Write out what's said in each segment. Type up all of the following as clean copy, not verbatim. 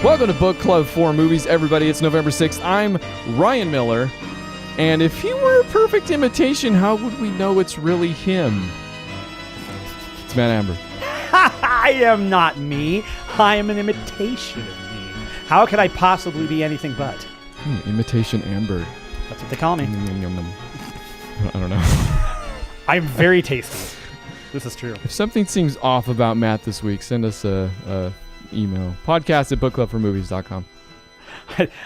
Welcome to Book Club for Movies, everybody. It's November 6th. I'm Ryan Miller. And if he were a perfect imitation, how would we know it's really him? It's Matt Amber. I am not me. I am an imitation of me. How could I possibly be anything but? Imitation Amber. That's what they call me. I don't know. I'm very tasty. This is true. If something seems off about Matt this week, send us a email. podcast@bookclubformovies.com.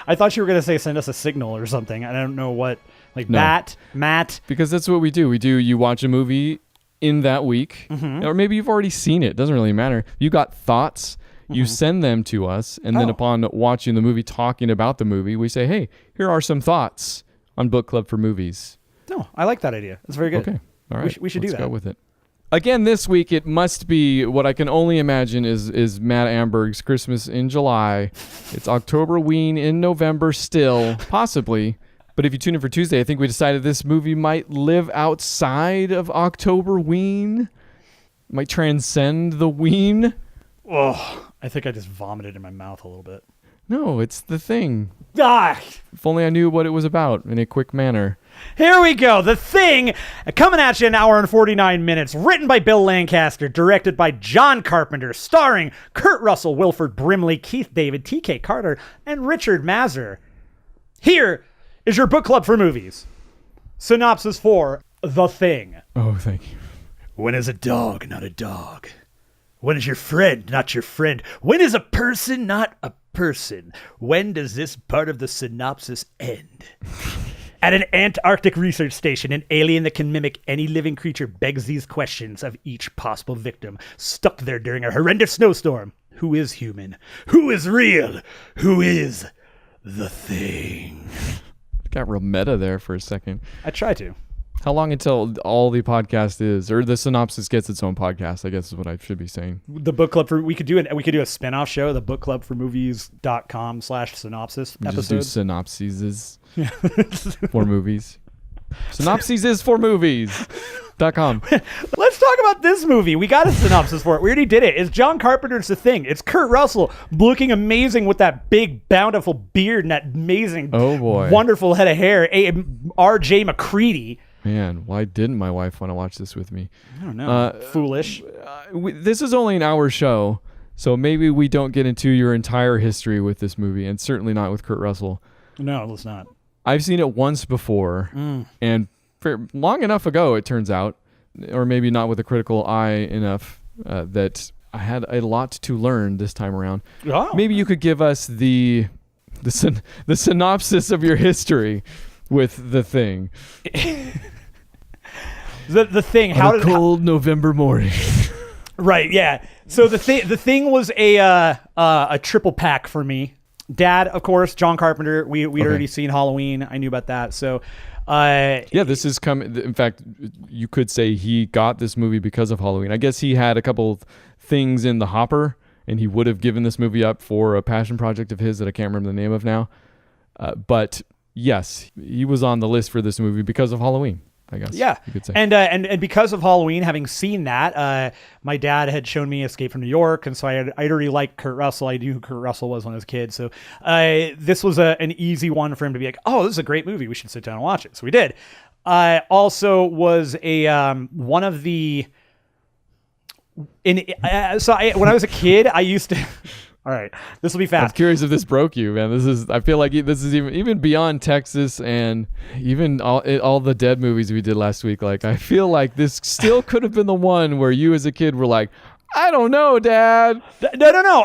I thought you were going to say send us a signal or something. I don't know what. Like No. Matt. Because that's what we do. You watch a movie in that week, or maybe you've already seen it. Doesn't really matter. You got thoughts. You send them to us, and then upon watching the movie, talking about the movie, we say, hey, here are some thoughts on Book Club for Movies. No, I like that idea. It's very good. Okay. All right. We should do that. Let's go with it. Again, this week, it must be what I can only imagine is Matt Amberg's Christmas in July. It's Octoberween in November still, possibly. But if you tune in for Tuesday, I think we decided this movie might live outside of Octoberween. Might transcend the ween. Oh, I think I just vomited in my mouth a little bit. No, it's The Thing. Ah! If only I knew what it was about in a quick manner. Here we go. The Thing, coming at you in an hour and 49 minutes. Written by Bill Lancaster, directed by John Carpenter, starring Kurt Russell, Wilford Brimley, Keith David, T.K. Carter, and Richard Mazur. Here is your book club for movies. Synopsis for The Thing. Oh, thank you. When is a dog not a dog? When is your friend not your friend? When is a person not a person? When does this part of the synopsis end? At an Antarctic research station, an alien that can mimic any living creature begs these questions of each possible victim stuck there during a horrendous snowstorm. Who is human? Who is real? Who is the Thing? Got real meta there for a second. I try to. How long until all the podcast is, or the synopsis gets its own podcast, I guess is what I should be saying. The book club for, we could do a spin-off show, the bookclubformovies.com/synopsis We episodes. just do synopsises for movies. Synopsises for movies.com. Let's talk about this movie. We got a synopsis for it. We already did it. It's John Carpenter's The Thing. It's Kurt Russell looking amazing with that big, bountiful beard and that amazing, wonderful head of hair. R.J. McCready. Man, why didn't my wife want to watch this with me? I don't know. Foolish. This is only an hour show, so maybe we don't get into your entire history with this movie, and certainly not with Kurt Russell. No, let's not. I've seen it once before, and long enough ago, it turns out, or maybe not with a critical eye enough, that I had a lot to learn this time around. Oh. Maybe you could give us the synopsis of your history with The Thing. The Thing. On a cold November morning. Right. Yeah. So the thing was a triple pack for me. Dad, of course, John Carpenter. We'd already seen Halloween. I knew about that. So, this is coming. In fact, you could say he got this movie because of Halloween. I guess he had a couple things in the hopper, and he would have given this movie up for a passion project of his that I can't remember the name of now. But yes, he was on the list for this movie because of Halloween, I guess. Yeah. You could say. And because of Halloween, having seen that, my dad had shown me Escape from New York, and so I'd already liked Kurt Russell. I knew who Kurt Russell was when I was a kid, so this was an easy one for him to be like, oh, this is a great movie. We should sit down and watch it. So we did. Also was one of the when I was a kid, I used to. All right, this will be fast. I'm curious if this broke you, man. I feel like this is even beyond Texas and even all the Dead movies we did last week. Like, I feel like this still could have been the one where you as a kid were like, I don't know, Dad. No.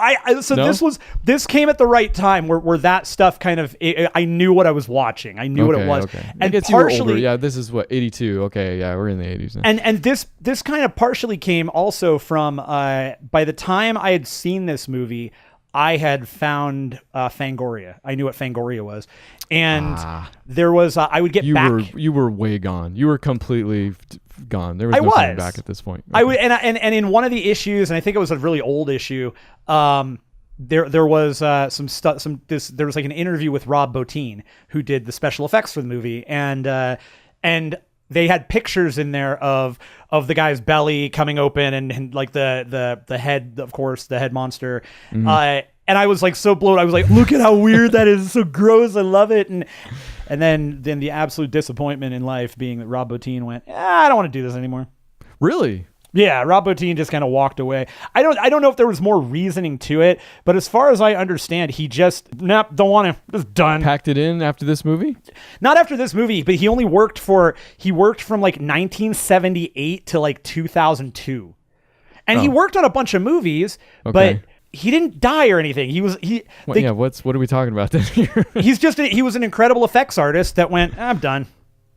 This came at the right time where that stuff kind of, I knew what I was watching. I knew what it was. Okay. And I guess partially, you were older. Yeah, this is what, 82. Okay, yeah, we're in the 80s now. And this kind of partially came also from, by the time I had seen this movie, I had found Fangoria. I knew what Fangoria was. And there was, I would get back. You were way gone. You were completely gone. There was no coming back at this point. Okay. I would, and in one of the issues, and I think it was a really old issue, there was there was like an interview with Rob Bottin, who did the special effects for the movie. And they had pictures in there of the guy's belly coming open and like the head, of course, the head monster. Mm-hmm. And I was like so blown. I was like, look at how weird that is. It's so gross. I love it. And then the absolute disappointment in life being that Rob Bottin went, I don't want to do this anymore. Really? Yeah, Rob Bottin just kind of walked away. I don't know if there was more reasoning to it, but as far as I understand, he just don't want to. Just done. Packed it in after this movie? Not after this movie, but he worked from like 1978 to like 2002, and he worked on a bunch of movies, but he didn't die or anything. What are we talking about then here? He was an incredible effects artist that went, I'm done.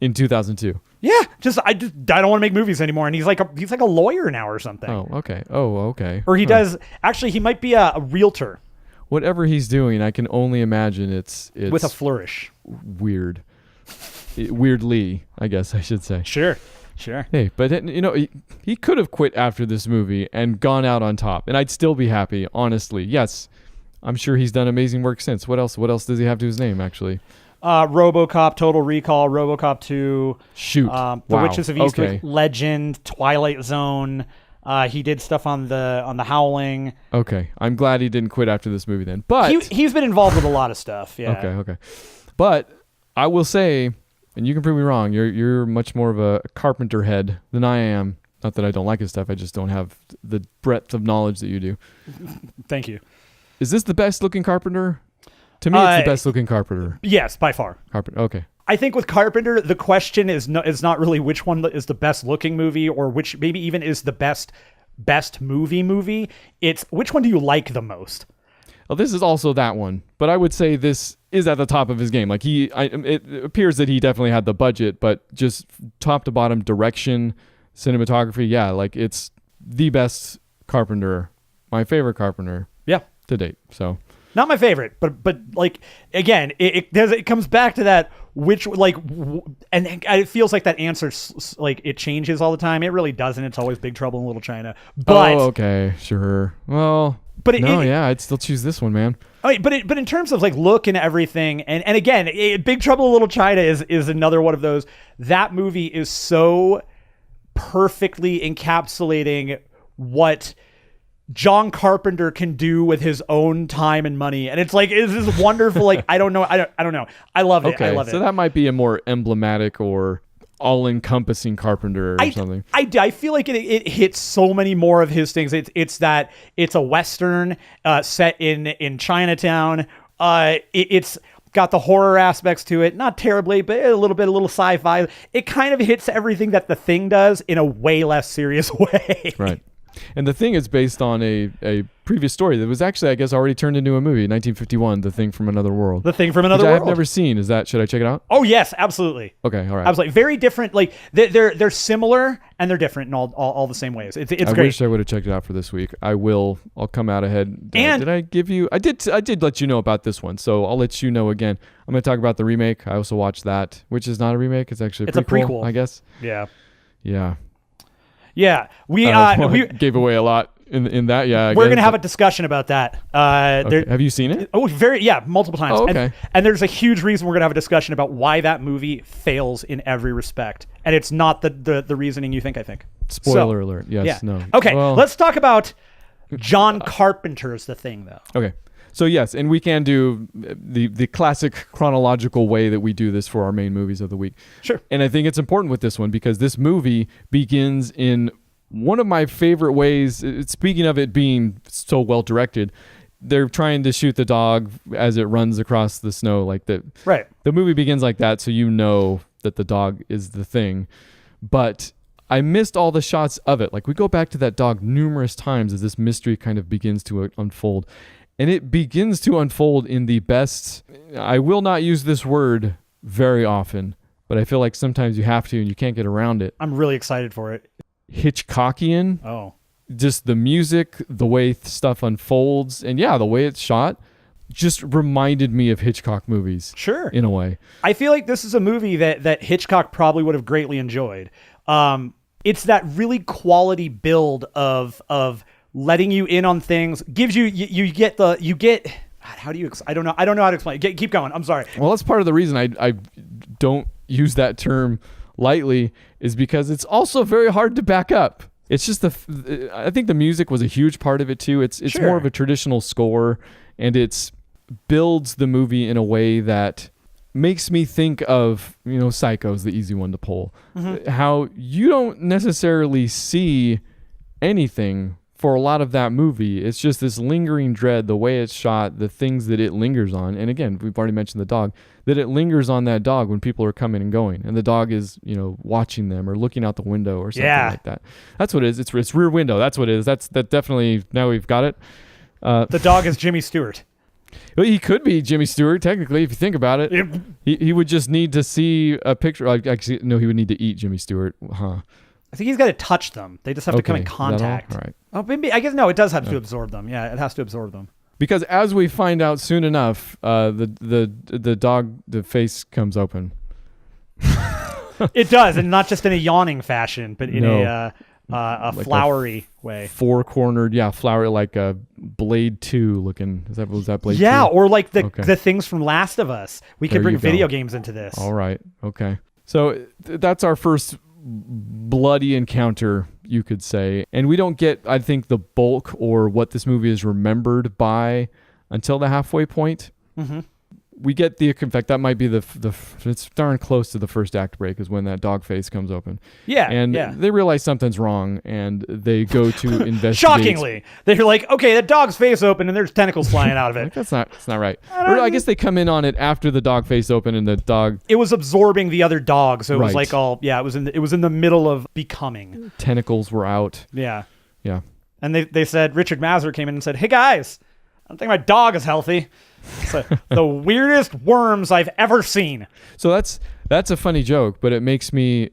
In 2002. Yeah, I don't want to make movies anymore, and he's like a lawyer now or something. Oh, okay. Or he does. Actually, he might be a realtor. Whatever he's doing, I can only imagine it's with a flourish. Weird. Weirdly, I guess I should say. Sure. Hey, but he could have quit after this movie and gone out on top, and I'd still be happy. Honestly, yes, I'm sure he's done amazing work since. What else does he have to his name? Actually. RoboCop, Total Recall, RoboCop 2. Shoot. The Witches of Eastwick, Legend, Twilight Zone. He did stuff on the Howling. Okay, I'm glad he didn't quit after this movie then. But he's been involved with a lot of stuff. Yeah. Okay. But I will say, and you can prove me wrong, you're much more of a Carpenter head than I am. Not that I don't like his stuff, I just don't have the breadth of knowledge that you do. Thank you. Is this the best looking Carpenter? To me, it's the best looking Carpenter. Yes, by far. Carpenter. Okay. I think with Carpenter, the question is not really which one is the best looking movie or which maybe even is the best movie. It's which one do you like the most? Well, this is also that one, but I would say this is at the top of his game. Like it appears that he definitely had the budget, but just top to bottom direction, cinematography, yeah, like it's the best Carpenter, my favorite Carpenter, to date. So. Not my favorite, but like again, it comes back to that and it feels like that answer like it changes all the time. It really doesn't. It's always Big Trouble in Little China. But okay, sure. Well, but I'd still choose this one, man. But in terms of like look and everything, and again, Big Trouble in Little China is another one of those. That movie is so perfectly encapsulating what John Carpenter can do with his own time and money, and it's this wonderful. Like I don't know. I love it. Okay, I love it. So that might be a more emblematic or all-encompassing Carpenter or something. I feel like it hits so many more of his things. It's a Western set in Chinatown. It's got the horror aspects to it, not terribly, but a little sci-fi. It kind of hits everything that The Thing does in a way less serious way. Right. And The Thing is based on a previous story that was actually, I guess, already turned into a movie in 1951, The Thing from Another World. The Thing from Another World. I've never seen. Should I check it out? Oh, yes, absolutely. Okay, all right. Absolutely. Very different. Like, they're similar, and they're different in all the same ways. It's great. I wish I would have checked it out for this week. I will. I'll come out ahead. Did I give you... I did let you know about this one, so I'll let you know again. I'm going to talk about the remake. I also watched that, which is not a remake. It's actually a prequel, I guess. Yeah. Yeah. Yeah. We gave away a lot. In that, we're gonna have a discussion about that. Okay. Have you seen it? Oh, multiple times. Oh, okay. And there's a huge reason we're gonna have a discussion about why that movie fails in every respect, and it's not the reasoning you think. I think. Spoiler alert. Yes. Yeah. No. Okay. Well, let's talk about John Carpenter's The Thing, though. Okay. So yes, and we can do the classic chronological way that we do this for our main movies of the week. Sure. And I think it's important with this one because this movie begins in one of my favorite ways. Speaking of it being so well directed, they're trying to shoot the dog as it runs across the snow like that. Right. The movie begins like that, so you know that the dog is the thing. But I missed all the shots of it. Like we go back to that dog numerous times as this mystery kind of begins to unfold. And it begins to unfold in the best, I will not use this word very often, but I feel like sometimes you have to and you can't get around it. I'm really excited for it. Hitchcockian. Oh. Just the music, the way stuff unfolds, and the way it's shot just reminded me of Hitchcock movies. Sure. In a way. I feel like this is a movie that Hitchcock probably would have greatly enjoyed. It's that really quality build of letting you in on things, gives you get how do you I don't know how to explain it. Keep going. I'm sorry. Well, that's part of the reason I don't use that term lightly is because it's also very hard to back up. It's just I think the music was a huge part of it too. It's Sure. more of a traditional score, and it's builds the movie in a way that makes me think of, Psycho's the easy one to pull. How you don't necessarily see anything for a lot of that movie. It's just this lingering dread, the way it's shot, the things that it lingers on. And again, we've already mentioned the dog, that it lingers on that dog when people are coming and going. And the dog is, watching them or looking out the window or something like that. That's what it is. It's Rear Window. That's what it is. That definitely, now we've got it. The dog is Jimmy Stewart. Well, he could be Jimmy Stewart, technically, if you think about it. Yep. He would just need to see a picture. Actually, no, he would need to eat Jimmy Stewart. Huh. I think he's got to touch them. They just have to come in Is that contact. all? All right. Oh, maybe, I guess, no, it does have to absorb them. Yeah, it has to absorb them. Because as we find out soon enough, the dog, the face comes open. It does, and not just in a yawning fashion, but in a like flowery way. Four-cornered, flowery, like a Blade 2 looking. Was that Blade 2? Yeah, or like the things from Last of Us. We could There bring you go. video games into this. All right. Okay. So that's our first bloody encounter, you could say. And we don't get, I think, the bulk or what this movie is remembered by until the halfway point. Mm-hmm. We get in fact, that might be it's darn close to the first act break is when that dog face comes open. Yeah. And yeah. they realize something's wrong and they go to investigate. Shockingly, they're like, okay, the dog's face open and there's tentacles flying out of it. That's not right. Or I guess they come in on it after the dog face open and the dog. It was absorbing the other dog, so it was Right. like it was in the middle of becoming. Tentacles were out. Yeah. Yeah. And they said, Richard Masur came in and said, hey guys, I don't think my dog is healthy. It's the weirdest worms I've ever seen. So that's a funny joke, but it makes me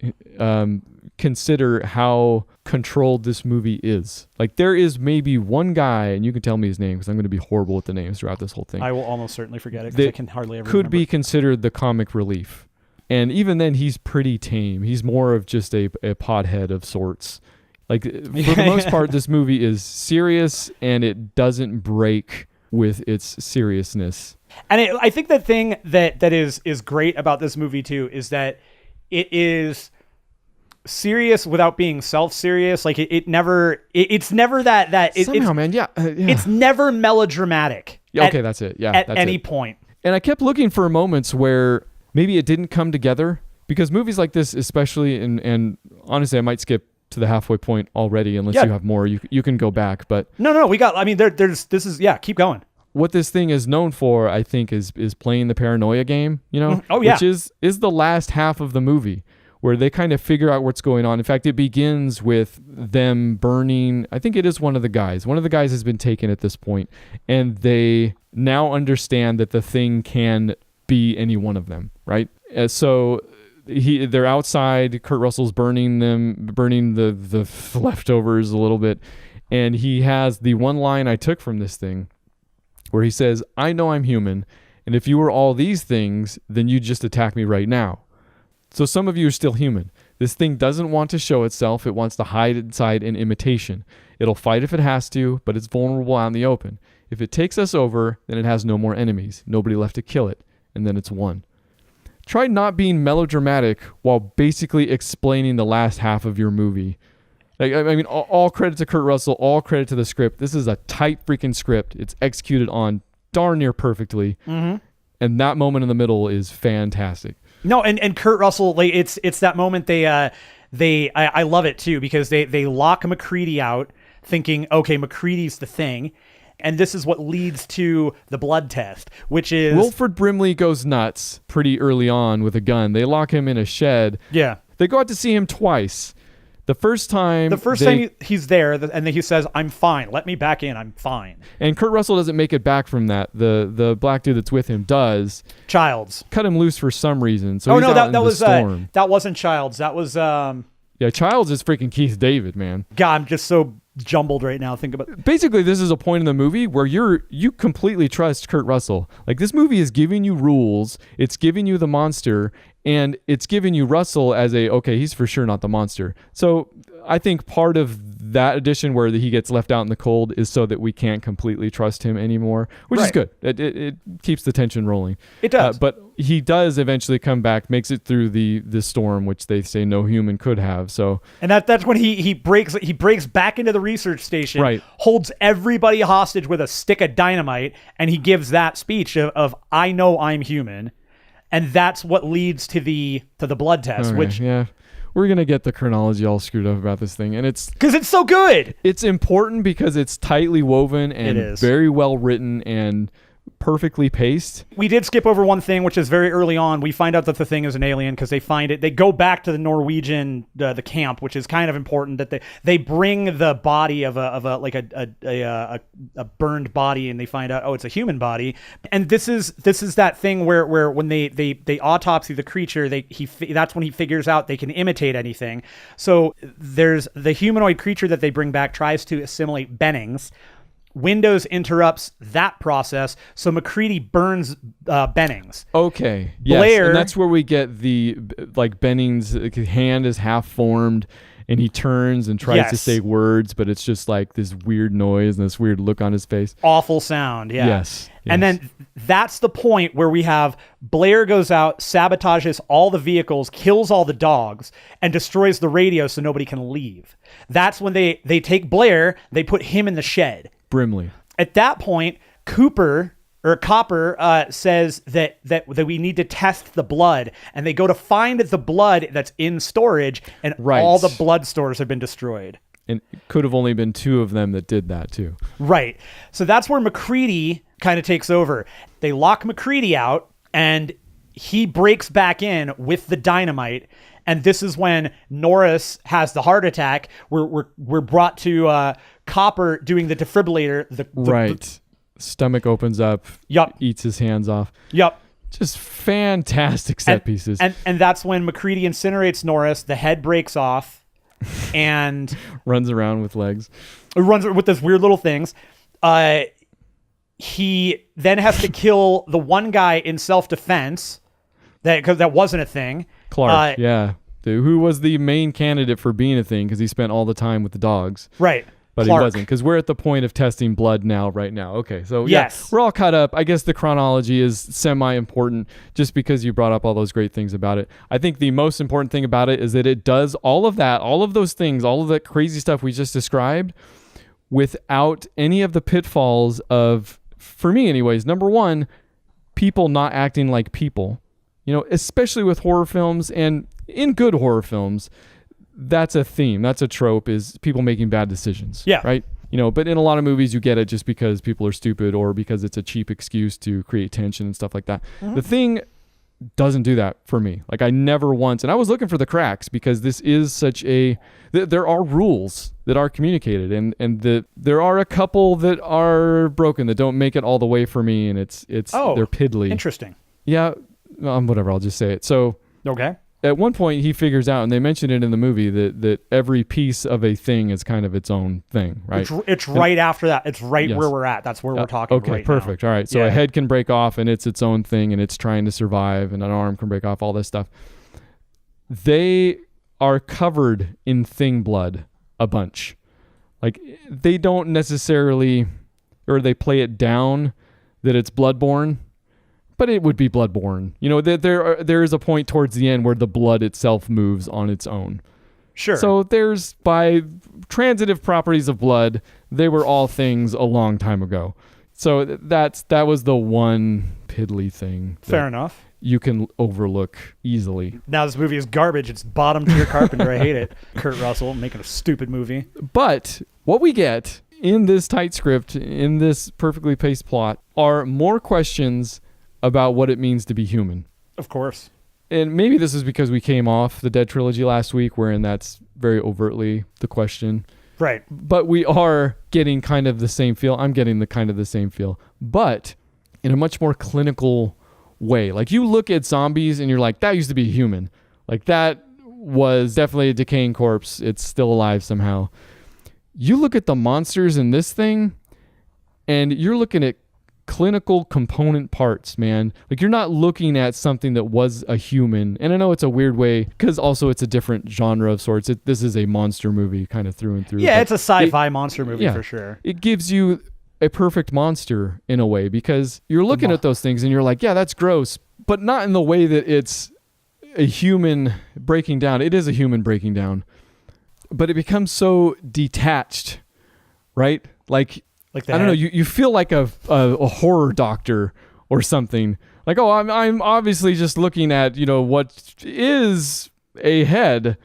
consider how controlled this movie is. Like there is maybe one guy, and you can tell me his name because I'm going to be horrible with the names throughout this whole thing. I will almost certainly forget it because I can hardly ever could remember. be considered the comic relief. And even then, he's pretty tame. He's more of just a pothead of sorts. Like for the most part, this movie is serious and it doesn't break with its seriousness. And I think the thing that is great about this movie too is that it is serious without being self-serious. Like it's never that Somehow, man, yeah. it's never melodramatic. Yeah, okay, that's it. Yeah, at that's any it. point. And I kept looking for moments where maybe it didn't come together, because movies like this, especially, and honestly, I might skip to the halfway point already unless you have more. You can go back, but no, we got. I mean, keep going. What this thing is known for, I think, is playing the paranoia game. Oh yeah, which is the last half of the movie where they kind of figure out what's going on. In fact, it begins with them burning. I think it is one of the guys. One of the guys has been taken at this point, and they now understand that the thing can be any one of them, right? So they're outside. Kurt Russell's burning the leftovers a little bit, and he has the one line I took from this thing where he says, "I know I'm human, and if you were all these things, then you'd just attack me right now. So some of you are still human. This thing doesn't want to show itself. It wants to hide inside an imitation. It'll fight if it has to, but it's vulnerable out in the open. If it takes us over, then it has no more enemies, nobody left to kill it, and then it's won." Try not being melodramatic while basically explaining the last half of your movie. Like, I mean, all credit to Kurt Russell, all credit to the script. This is a tight freaking script. It's executed on darn near perfectly. Mm-hmm. And that moment in the middle is fantastic. No, and Kurt Russell, like it's that moment I love it too, because they lock McCready out thinking, okay, McCready's the thing. And this is what leads to the blood test, which is... Wilford Brimley goes nuts pretty early on with a gun. They lock him in a shed. Yeah. They go out to see him twice. The first time he's there, and then he says, "I'm fine. Let me back in. I'm fine." And Kurt Russell doesn't make it back from that. The black dude that's with him does. Childs. Cut him loose for some reason. So he's out in the storm. That wasn't Childs. That was... Yeah, Childs is freaking Keith David, man. God, I'm just so jumbled right now. Think about it. Basically, this is a point in the movie where you completely trust Kurt Russell. Like, this movie is giving you rules, it's giving you the monster, and it's giving you Russell as okay, he's for sure not the monster. So I think part of that addition where he gets left out in the cold is so that we can't completely trust him anymore, which is good. It keeps the tension rolling. It does. But he does eventually come back, makes it through the storm, which they say no human could have. So, and that's when he breaks back into the research station, right, holds everybody hostage with a stick of dynamite, and he gives that speech of I know I'm human. And that's what leads to the blood test, which we're gonna get the chronology all screwed up about this thing, and it's because it's so good. It's important because it's tightly woven and very well written and perfectly paced. We did skip over one thing, which is very early on. We find out that the thing is an alien because they find it. They go back to the Norwegian the camp, which is kind of important. That they bring the body of a burned body, and they find out it's a human body. And this is that thing where when they autopsy the creature, that's when he figures out they can imitate anything. So there's the humanoid creature that they bring back tries to assimilate Bennings. Windows interrupts that process, so MacReady burns Bennings. Okay, yes, Blair, and that's where we get the Bennings' hand is half formed, and he turns and tries to say words, but it's just like this weird noise and this weird look on his face. Awful sound, yeah. Yes. And then that's the point where we have Blair goes out, sabotages all the vehicles, kills all the dogs, and destroys the radio so nobody can leave. That's when they take Blair, they put him in the shed. Brimley. At that point, Copper says that we need to test the blood, and they go to find the blood that's in storage, and all the blood stores have been destroyed. And it could have only been 2 of them that did that too. Right. So that's where MacReady kind of takes over. They lock MacReady out, and he breaks back in with the dynamite. And this is when Norris has the heart attack. We're brought to Copper doing the defibrillator. Stomach opens up. Yup. Eats his hands off. Yup. Just fantastic set pieces. And that's when MacReady incinerates Norris. The head breaks off, and runs around with legs. Runs with those weird little things. He then has to kill the one guy in self-defense. Because that wasn't a thing. Clark, who was the main candidate for being a thing because he spent all the time with the dogs. Right. But Clark. He wasn't, because we're at the point of testing blood right now. Okay, so yes. We're all caught up. I guess the chronology is semi-important just because you brought up all those great things about it. I think the most important thing about it is that it does all of that, all of those things, all of that crazy stuff we just described without any of the pitfalls of, for me anyways, number one, people not acting like people. You know, especially with horror films, and in good horror films, that's a theme. That's a trope, is people making bad decisions. Yeah. Right? You know, but in a lot of movies, you get it just because people are stupid or because it's a cheap excuse to create tension and stuff like that. Mm-hmm. The Thing doesn't do that for me. Like, I never once, and I was looking for the cracks because this is such a, there are rules that are communicated, and there are a couple that are broken that don't make it all the way for me, and they're piddly. Interesting. Yeah. Whatever, I'll just say it. So, okay. At one point, he figures out, and they mentioned it in the movie, that every piece of a thing is kind of its own thing, right? It's right after that. It's right where we're at. That's where we're talking right now. Okay, perfect. All right. So a head can break off, and it's its own thing, and it's trying to survive, and an arm can break off, all this stuff. They are covered in thing blood a bunch. Like, they don't necessarily, or they play it down that it's bloodborne, but it would be bloodborne. You know, there is a point towards the end where the blood itself moves on its own. Sure. So there's, by transitive properties of blood, they were all things a long time ago. So that was the one piddly thing. Fair enough. You can overlook easily. Now this movie is garbage. It's bottom tier Carpenter. I hate it. Kurt Russell making a stupid movie. But what we get in this tight script, in this perfectly paced plot, are more questions about what it means to be human. Of course. And maybe this is because we came off the Dead trilogy last week, wherein that's very overtly the question. Right. But we are getting kind of the same feel. I'm getting the same feel. But in a much more clinical way. Like, you look at zombies and you're like, that used to be a human. Like, that was definitely a decaying corpse. It's still alive somehow. You look at the monsters in this thing, and you're looking at clinical component parts, man. Like, you're not looking at something that was a human. And I know it's a weird way, because also it's a different genre of sorts. This is a monster movie kind of through and through. Yeah, it's a sci-fi monster movie for sure. It gives you a perfect monster in a way, because you're looking at those things and you're like, yeah, that's gross, but not in the way that it's a human breaking down. It is a human breaking down, but it becomes so detached, right? Like I don't know, you feel like a horror doctor or something. Like, oh, I'm obviously just looking at, what is a head,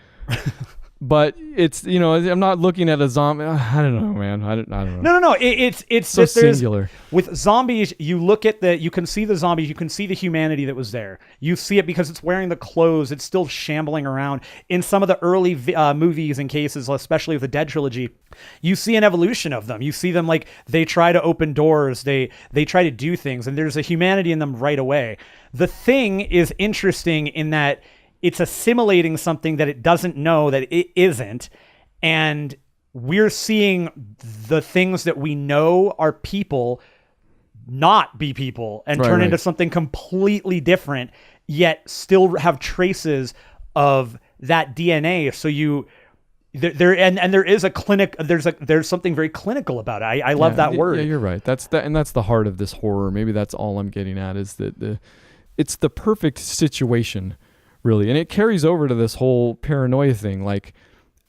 but it's, I'm not looking at a zombie. I don't know, man. I don't know. No. It's so singular. With zombies, you can see the zombies, you can see the humanity that was there. You see it because it's wearing the clothes. It's still shambling around. In some of the early movies and cases, especially with the Dead trilogy, you see an evolution of them. You see them like they try to open doors. They try to do things, and there's a humanity in them right away. The Thing is interesting in that it's assimilating something that it doesn't know that it isn't. And we're seeing the things that we know are people not be people and turn into something completely different, yet still have traces of that DNA. So there is a clinic. There's something very clinical about it. I love that word. Yeah, you're right. That's the heart of this horror. Maybe that's all I'm getting at, is that it's the perfect situation, really. And it carries over to this whole paranoia thing. Like,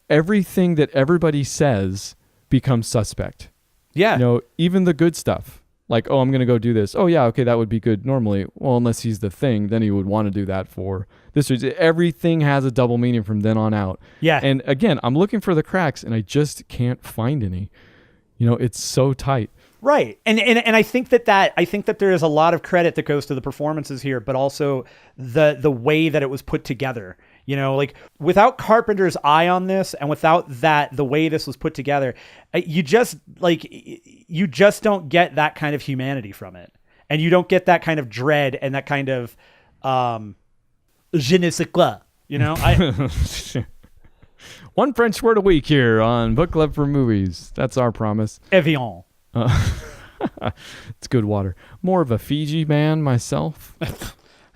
everything that everybody says becomes suspect. Yeah. Even the good stuff. Like, oh, I'm going to go do this. Oh, yeah, okay, that would be good normally. Well, unless he's the Thing, then he would want to do that for this. Everything has a double meaning from then on out. Yeah. And again, I'm looking for the cracks, and I just can't find any. It's so tight. Right. And I think that there is a lot of credit that goes to the performances here, but also the way that it was put together. Like, without Carpenter's eye on this, and without the way this was put together, you just don't get that kind of humanity from it. And you don't get that kind of dread and that kind of je ne sais quoi, One French word a week here on Book Club for Movies. That's our promise. Evian. It's good water. More of a Fiji man myself.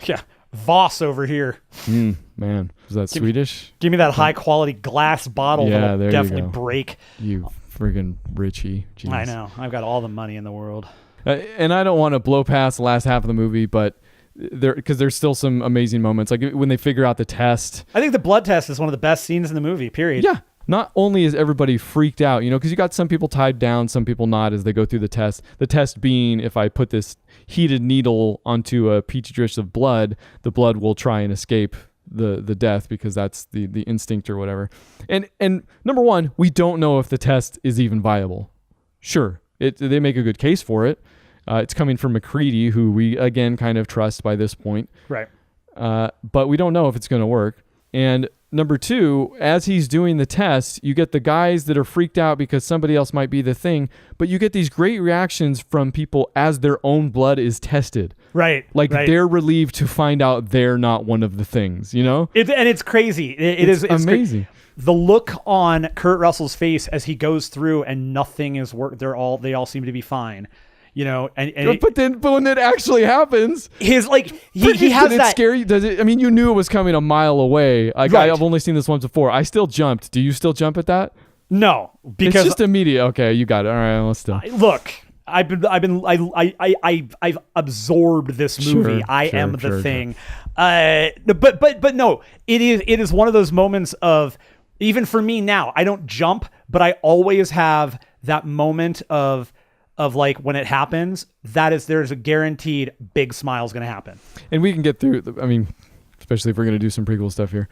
Yeah. Voss over here. Man. Is that Swedish? Give me that high quality glass bottle that'll definitely break. You friggin' Richie. Jeez. I know. I've got all the money in the world. And I don't want to blow past the last half of the movie, but because there's still some amazing moments. Like when they figure out the test. I think the blood test is one of the best scenes in the movie, period. Yeah. Not only is everybody freaked out, because you got some people tied down, some people not, as they go through the test. The test being, if I put this heated needle onto a petri dish of blood, the blood will try and escape the death, because that's the instinct or whatever. And number one, we don't know if the test is even viable. Sure, they make a good case for it. It's coming from McCready, who we again kind of trust by this point. Right. But we don't know if it's going to work. And number two, as he's doing the test, you get the guys that are freaked out because somebody else might be the Thing, but you get these great reactions from people as their own blood is tested. Right. Like they're relieved to find out they're not one of the Things, And it's crazy. It's amazing. The look on Kurt Russell's face as he goes through and nothing is work. They all seem to be fine. But when it actually happens, his he has that scary. Does it? I mean, you knew it was coming a mile away. Like, right. I've only seen this once before. I still jumped. Do you still jump at that? No, because it's just immediate. Okay, you got it. All right, let's still look. I've absorbed this movie. Sure, I am the Thing. But no, it is one of those moments of, even for me now, I don't jump, but I always have that moment of like, when it happens, there's a guaranteed big smile is going to happen. And we can get through, especially if we're going to do some prequel stuff here.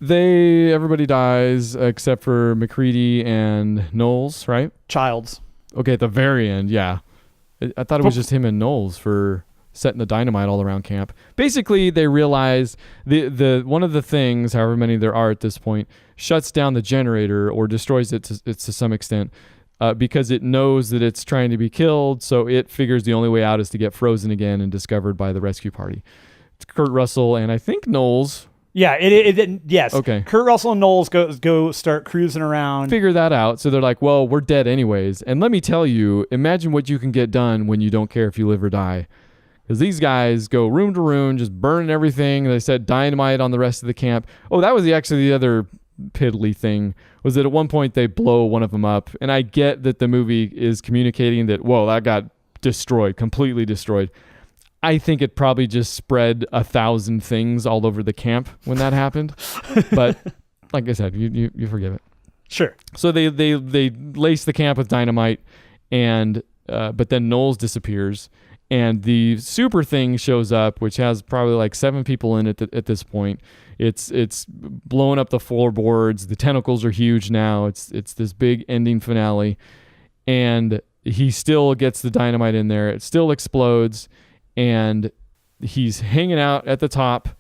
Everybody dies except for McCready and Knowles, right? Childs. Okay, at the very end, yeah. I thought it was just him and Knowles for setting the dynamite all around camp. Basically, they realized the one of the Things, however many there are at this point, shuts down the generator or destroys it to some extent. Because it knows that it's trying to be killed, so it figures the only way out is to get frozen again and discovered by the rescue party. It's Kurt Russell and I think Knowles Yeah, yes. Okay. Kurt Russell and Knowles go start cruising around. Figure that out. So they're like, well, we're dead anyways. And let me tell you, imagine what you can get done when you don't care if you live or die. Because these guys go room to room, just burning everything. They set dynamite on the rest of the camp. Oh, that was actually the other piddly thing, was that at one point they blow one of them up. And I get that the movie is communicating that, whoa, that got destroyed, completely destroyed. I think it probably just spread 1,000 things all over the camp when that happened. But like I said, you forgive it. Sure. So they lace the camp with dynamite, and but then Knowles disappears, and the super thing shows up, which has probably like 7 people in it at this point. It's blowing up the floorboards. The tentacles are huge now. It's this big ending finale, and he still gets the dynamite in there. It still explodes. And he's hanging out at the top,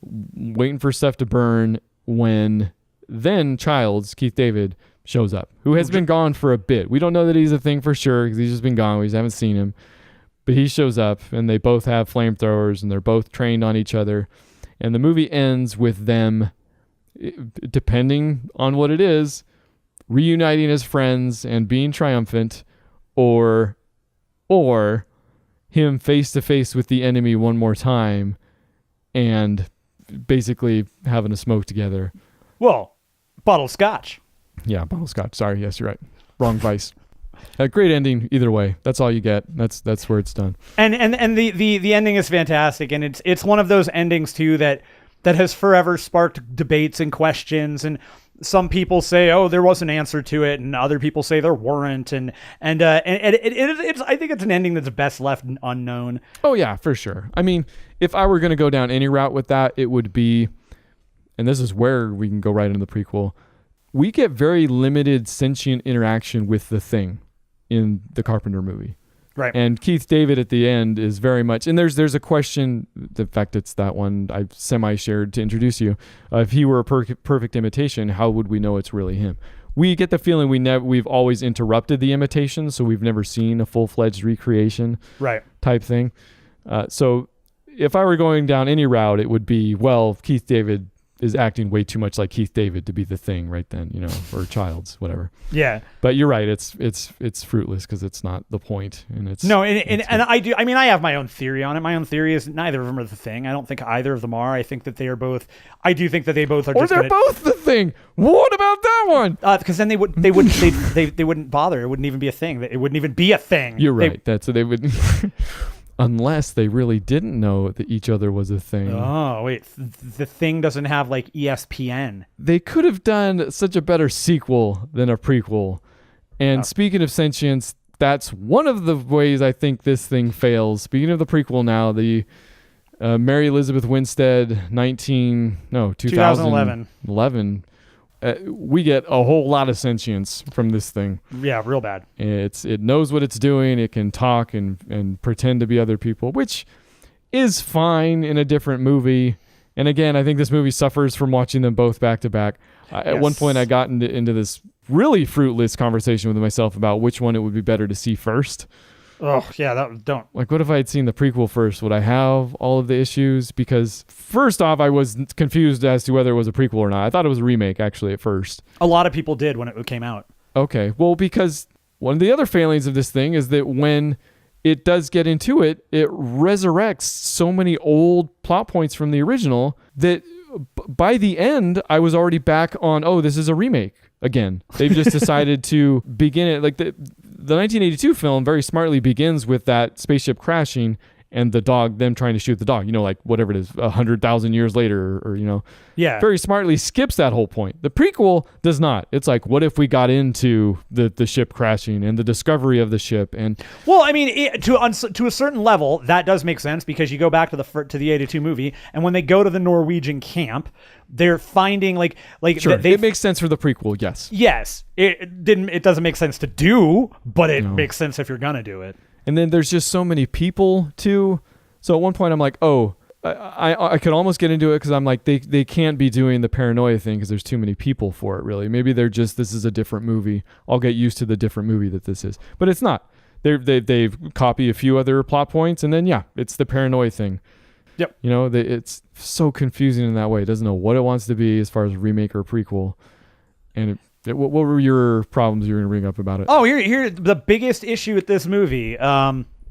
waiting for stuff to burn, when then Childs, Keith David, shows up, who has been gone for a bit. We don't know that he's a thing for sure because he's just been gone. We just haven't seen him. But he shows up, and they both have flamethrowers, and they're both trained on each other. And the movie ends with them, depending on what it is, reuniting as friends and being triumphant, or him face to face with the enemy one more time and basically having a smoke together. Well, bottle of scotch. Yeah, bottle of scotch. Sorry, yes, you're right. Wrong vice. A great ending either way. That's all you get. That's where it's done. And the ending is fantastic, and it's one of those endings too that has forever sparked debates and questions, and some people say, oh, there was an answer to it, and other people say there weren't, and it's I think it's an ending that's best left unknown. Oh yeah, for sure. I mean, if I were going to go down any route with that, it would be, and this is where we can go right into the prequel, we get very limited sentient interaction with the Thing in the Carpenter movie. Right. And Keith David at the end is very much, and there's a question, in fact, it's that one I've semi-shared to introduce you. If he were a perfect imitation, how would we know it's really him? We get the feeling we've always interrupted the imitation, so we've never seen a full-fledged recreation type thing. So if I were going down any route, it would be, well, Keith David is acting way too much like Keith David to be the Thing right then, or Childs, whatever. Yeah. But you're right. It's fruitless because it's not the point, and it's no. And I do. I mean, I have my own theory on it. My own theory is neither of them are the Thing. I don't think either of them are. I think that they are both. I do think that they both are. Or they're both the Thing. What about that one? Because then they wouldn't bother. It wouldn't even be a thing. It wouldn't even be a thing. You're right. That's what they would. Unless they really didn't know that each other was a thing. Oh, wait. The Thing doesn't have like ESPN. They could have done such a better sequel than a prequel. And speaking of sentience, that's one of the ways I think this thing fails. Speaking of the prequel now, the Mary Elizabeth Winstead 2011. We get a whole lot of sentience from this thing. Yeah, real bad. It knows what it's doing. It can talk and pretend to be other people, which is fine in a different movie. And again, I think this movie suffers from watching them both back to back. At one point, I got into this really fruitless conversation with myself about which one it would be better to see first. Oh, yeah, don't. Like, what if I had seen the prequel first? Would I have all of the issues? Because first off, I was confused as to whether it was a prequel or not. I thought it was a remake, actually, at first. A lot of people did when it came out. Okay. Well, because one of the other failings of this thing is that when it does get into it, it resurrects so many old plot points from the original that by the end, I was already back on, oh, this is a remake again. They've just decided to begin it. Like the 1982 film very smartly begins with that spaceship crashing and the dog, them trying to shoot the dog, like whatever it is, 100,000 years later, or yeah, very smartly skips that whole point. The prequel does not. It's like, what if we got into the ship crashing and the discovery of the ship? And well, I mean, to a certain level, that does make sense because you go back to the 82 movie, and when they go to the Norwegian camp, they're finding like sure, it makes sense for the prequel. Yes, it doesn't make sense to do, but it makes sense if you're gonna do it. And then there's just so many people too. So at one point I'm like, oh, I could almost get into it because I'm like, they can't be doing the paranoia thing because there's too many people for it, really. Maybe they're just, this is a different movie. I'll get used to the different movie that this is. But it's not. They've copied a few other plot points, and then, yeah, it's the paranoia thing. Yep. You know, it's so confusing in that way. It doesn't know what it wants to be as far as remake or prequel. And what were your problems you were going to bring up about it? Oh, here the biggest issue with this movie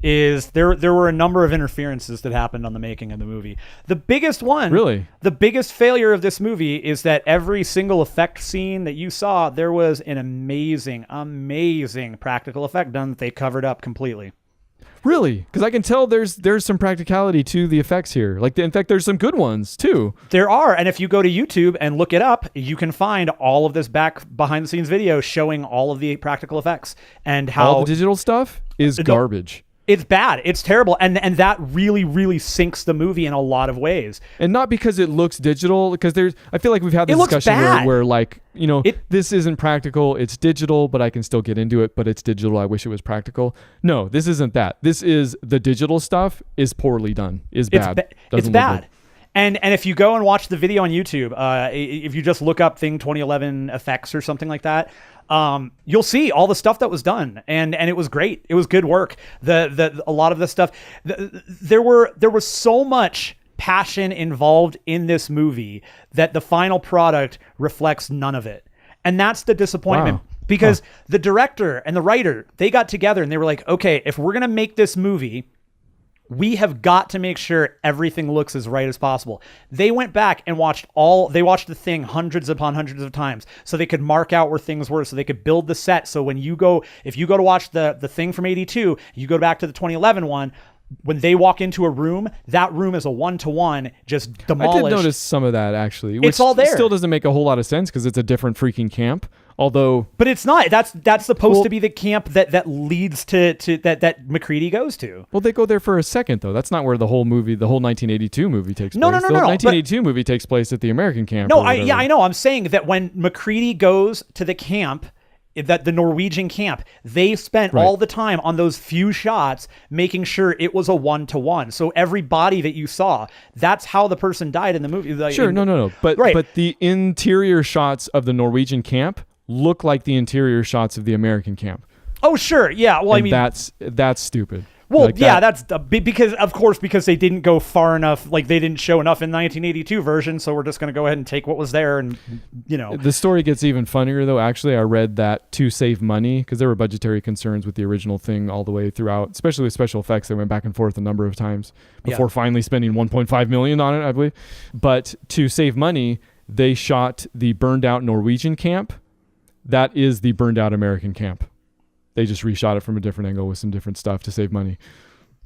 is there were a number of interferences that happened on the making of the movie. The biggest one, Really? the biggest failure of this movie is that every single effect scene that you saw, there was an amazing practical effect done that they covered up completely. Really? Because I can tell there's some practicality to the effects here. Like, in fact, there's some good ones too. There are, and if you go to YouTube and look it up, you can find all of this behind the scenes video showing all of the practical effects and how all the digital stuff is garbage. It's bad. It's terrible. And that really, really sinks the movie in a lot of ways. And not because it looks digital, because I feel like we've had this It looks discussion bad. where like, you know, this isn't practical. It's digital, but I can still get into it, but it's digital. I wish it was practical. No, this isn't that. This is the digital stuff is poorly done, is bad. It's bad. And if you go and watch the video on YouTube, if you just look up Thing 2011 effects or something like that, you'll see all the stuff that was done, and it was great. It was good work. A lot of the stuff, there was so much passion involved in this movie that the final product reflects none of it, and that's the disappointment. Wow. Because the director and the writer, they got together and they were like, okay, if we're gonna make this movie, we have got to make sure everything looks as right as possible. They went back and watched the Thing hundreds upon hundreds of times so they could mark out where things were, so they could build the set. So if you go to watch the Thing from 82, you go back to the 2011 one, when they walk into a room, that room is a 1-to-1, just demolished. I did notice some of that actually. Which it's all there. Still doesn't make a whole lot of sense because it's a different freaking camp. Although, but it's not. That's supposed to be the camp that leads to that MacReady goes to. Well, they go there for a second though. That's not where the whole 1982 movie takes place. No. The 1982 movie takes place at the American camp. No, I know. I'm saying that when MacReady goes to the camp, that the Norwegian camp, they spent all the time on those few shots making sure it was a 1-to-1. So every body that you saw, that's how the person died in the movie. Sure, no. But the interior shots of the Norwegian camp look like the interior shots of the American camp. Oh, sure. Yeah. Well, and that's stupid. Well, like that's because they didn't go far enough. Like they didn't show enough in the 1982 version. So we're just going to go ahead and take what was there. And, you know, the story gets even funnier though. Actually, I read that to save money, because there were budgetary concerns with the original Thing all the way throughout, especially with special effects. They went back and forth a number of times before finally spending $1.5 million on it, I believe. But to save money, they shot the burned out Norwegian camp. That is the burned out American camp. They just reshot it from a different angle with some different stuff to save money.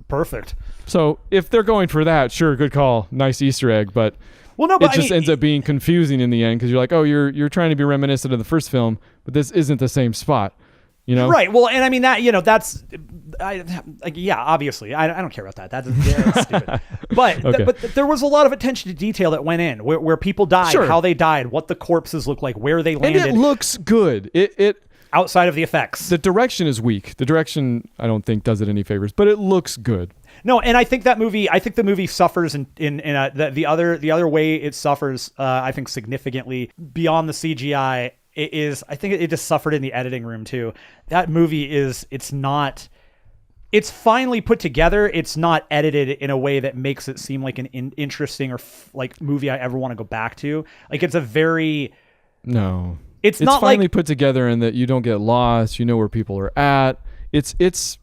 Perfect. So if they're going for that, sure, good call. Nice Easter egg. But it just ends up being confusing in the end, because you're like, oh, you're trying to be reminiscent of the first film, but this isn't the same spot. You know? Right. Well, and I mean that, you know, that's, obviously, I don't care about that. That's stupid. But but there was a lot of attention to detail that went in where people died, how they died, what the corpses look like, where they landed. And it looks good. It outside of the effects. The direction is weak. The direction, I don't think, does it any favors, but it looks good. No, and I think the movie suffers in the other way it suffers. I think significantly beyond the CGI. I think it just suffered in the editing room too. That movie it's finally put together. It's not edited in a way that makes it seem like an interesting or like movie I ever want to go back to. Like it's It's not finally like put together, and that you don't get lost. You know where people are at. It's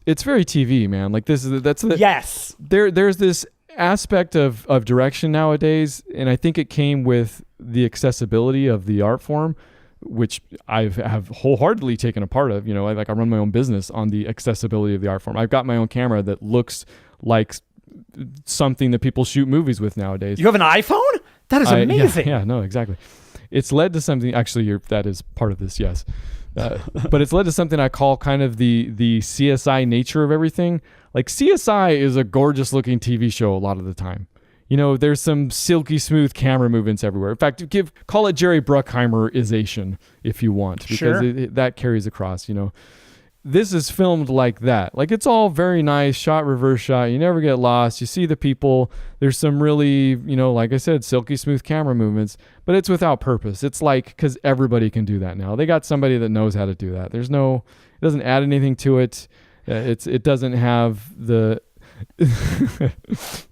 very TV, man. Like yes. There's this aspect of direction nowadays, and I think it came with the accessibility of the art form, which I have wholeheartedly taken a part of. You know, I run my own business on the accessibility of the art form. I've got my own camera that looks like something that people shoot movies with nowadays. You have an iPhone? That is amazing. Yeah, no, exactly. It's led to something. Actually, that is part of this, yes. But it's led to something I call kind of the CSI nature of everything. Like CSI is a gorgeous looking TV show a lot of the time. You know, there's some silky smooth camera movements everywhere. In fact, call it Jerry Bruckheimerization if you want, because that carries across. You know, this is filmed like that. Like it's all very nice, shot, reverse shot. You never get lost. You see the people. There's some really, you know, like I said, silky smooth camera movements, but it's without purpose. It's like, because everybody can do that now. They got somebody that knows how to do that. It doesn't add anything to it. It doesn't have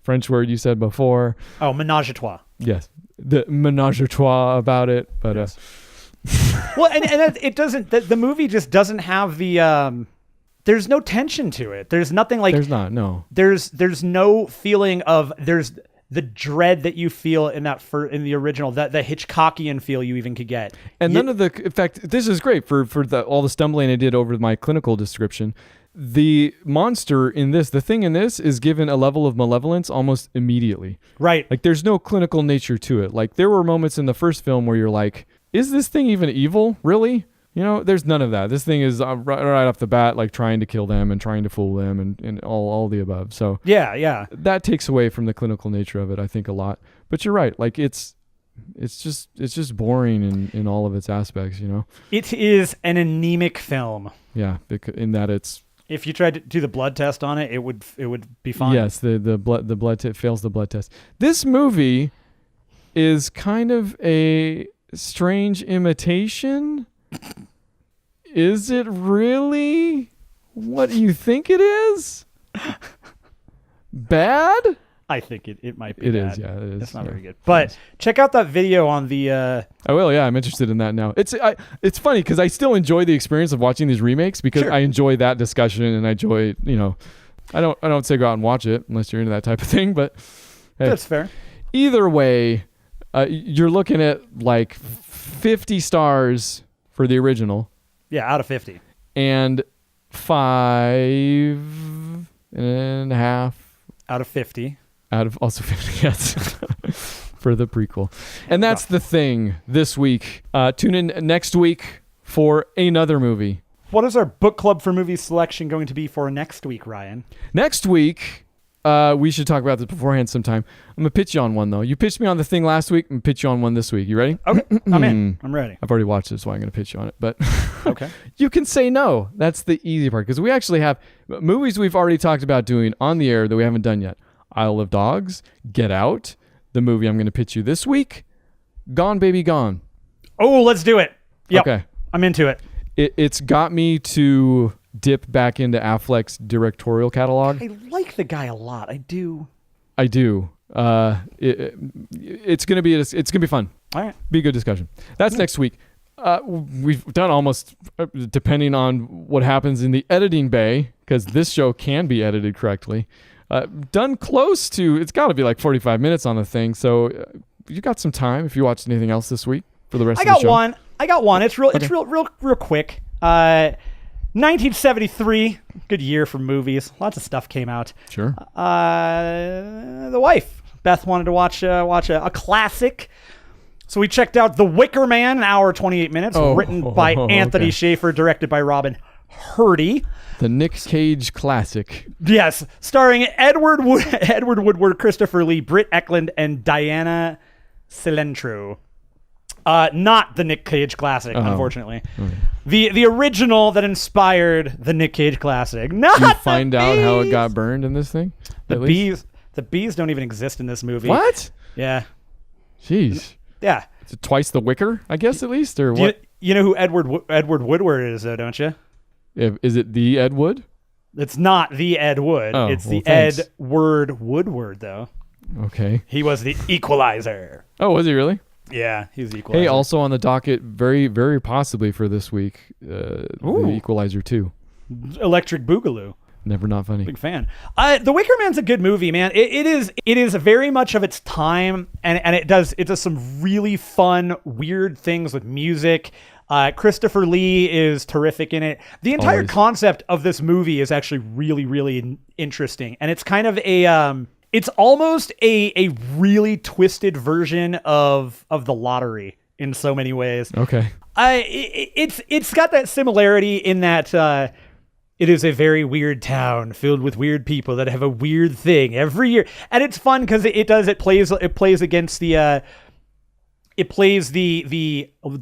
French word you said before. Oh, menage a trois. Yes, the menage a trois about it, but Yes. Well, and it doesn't. The movie just doesn't have the. There's no tension to it. There's nothing like. there's not. No. There's no feeling of there's the dread that you feel in in the original, that the Hitchcockian feel you even could get. And none of the, in fact, this is great for all the stumbling I did over my clinical description. The monster in this, the thing in this, is given a level of malevolence almost immediately. Right. Like there's no clinical nature to it. Like there were moments in the first film where you're like, is this thing even evil? Really? You know, there's none of that. This thing is right off the bat, like trying to kill them and trying to fool them and all the above. So yeah. that takes away from the clinical nature of it, I think, a lot. But you're right. Like it's just boring in all of its aspects, you know? It is an anemic film. Yeah, in that it's... If you tried to do the blood test on it, it would be fine. Yes, the blood test fails the blood test. This movie is kind of a strange imitation. Is it really what you think it is? Bad? I think it might be It bad. is, yeah, it is. It's not yeah. very good. But check out that video on the... I will, yeah. I'm interested in that now. It's funny because I still enjoy the experience of watching these remakes because Sure. I enjoy that discussion and I enjoy, you know, I don't say go out and watch it unless you're into that type of thing, but hey, That's fair. either way, you're looking at like 50 stars for the original Yeah, out of 50. and 5.5 Out of 50. out of also 50, yes, for the prequel. And that's the thing this week. Tune in next week for another movie. What is our book club for movies selection going to be for next week, Ryan? Next week, we should talk about this beforehand sometime. I'm going to pitch you on one, though. You pitched me on the thing last week. I'm going to pitch you on one this week. You ready? Okay, I'm in. I'm ready. I've already watched it, so I'm going to pitch you on it. But Okay. you can say no. That's the easy part. Because we actually have movies we've already talked about doing on the air that we haven't done yet. Isle of Dogs, Get Out, the movie I'm going to pitch you this week, Gone Baby Gone. Oh, let's do it. Yep. Okay. I'm into it. It's got me to dip back into Affleck's directorial catalog. I like the guy a lot. I do. I do. It's gonna be fun. All right. Be a good discussion. That's next week. We've done almost, depending on what happens in the editing bay, because this show can be edited correctly. Done close to. It's got to be like 45 minutes on the thing. So you got some time if you watched anything else this week for the rest of the show. I got one. It's real quick. 1973, good year for movies. Lots of stuff came out. Sure. The wife, Beth, wanted to watch a classic. So we checked out The Wicker Man, an hour 28 minutes, written by Anthony okay. Schaefer, directed by Robin Hurdy. The Nick Cage classic. Yes, starring Edward Woodward, Christopher Lee, Britt Eklund, and Diana Cilentro. Not the Nick Cage classic, unfortunately. Okay. The original that inspired the Nick Cage classic. Not Did you find the out how it bees. got burned in this thing? The At least? bees don't even exist in this movie. What? Yeah. Jeez. Yeah. Is it twice the Wicker, I guess, at least? Or what? You know who Edward Woodward is, though, don't you? Is it the Ed Wood? It's not the Ed Wood. Oh, It's well, the thanks. Edward Woodward, though. Okay. He was the equalizer. Oh, was he really? Yeah, he's the equalizer. Hey, also on the docket, very, very possibly for this week, the Equalizer 2. Electric Boogaloo. Never not funny. Big fan. The Wicker Man's a good movie, man. It is very much of its time, and it does some really fun, weird things with music. Christopher Lee is terrific in it. The entire Always. concept of this movie is actually really, really interesting, and it's kind of a it's almost a really twisted version of the lottery in so many ways. Okay. It's got that similarity in that it is a very weird town filled with weird people that have a weird thing every year, and it's fun because it plays against the